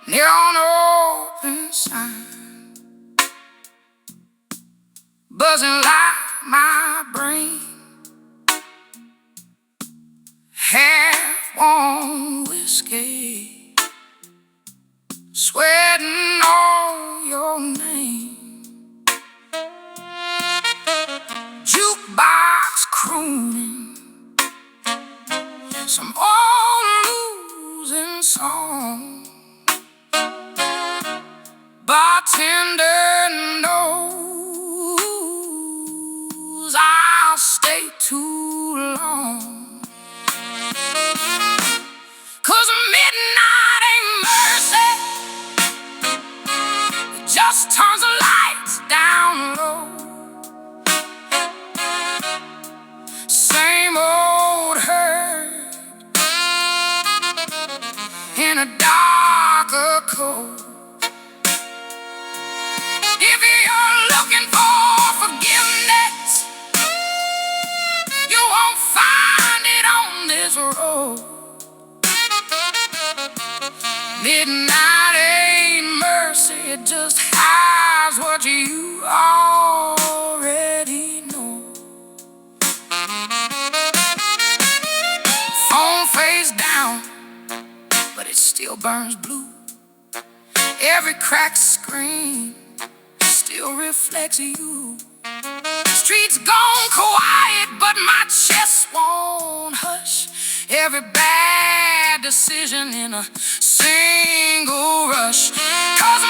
neon open sign, buzzing like my brain, half-warm whiskey, sweating all your name, jukebox crooning some old losing song. Bartender knows I'll stay too long, 'cause midnight ain't mercy. It just turns the lights down low. Same old hurt in a darker coat. If you're looking for forgiveness, you won't find it on this road. Midnight ain't mercy, it just hides what you already know. Phone face down, but it still burns blue. Every cracked screen still reflects you. Streets gone quiet, but my chest won't hush. Every bad decision in a single rush. 'Cause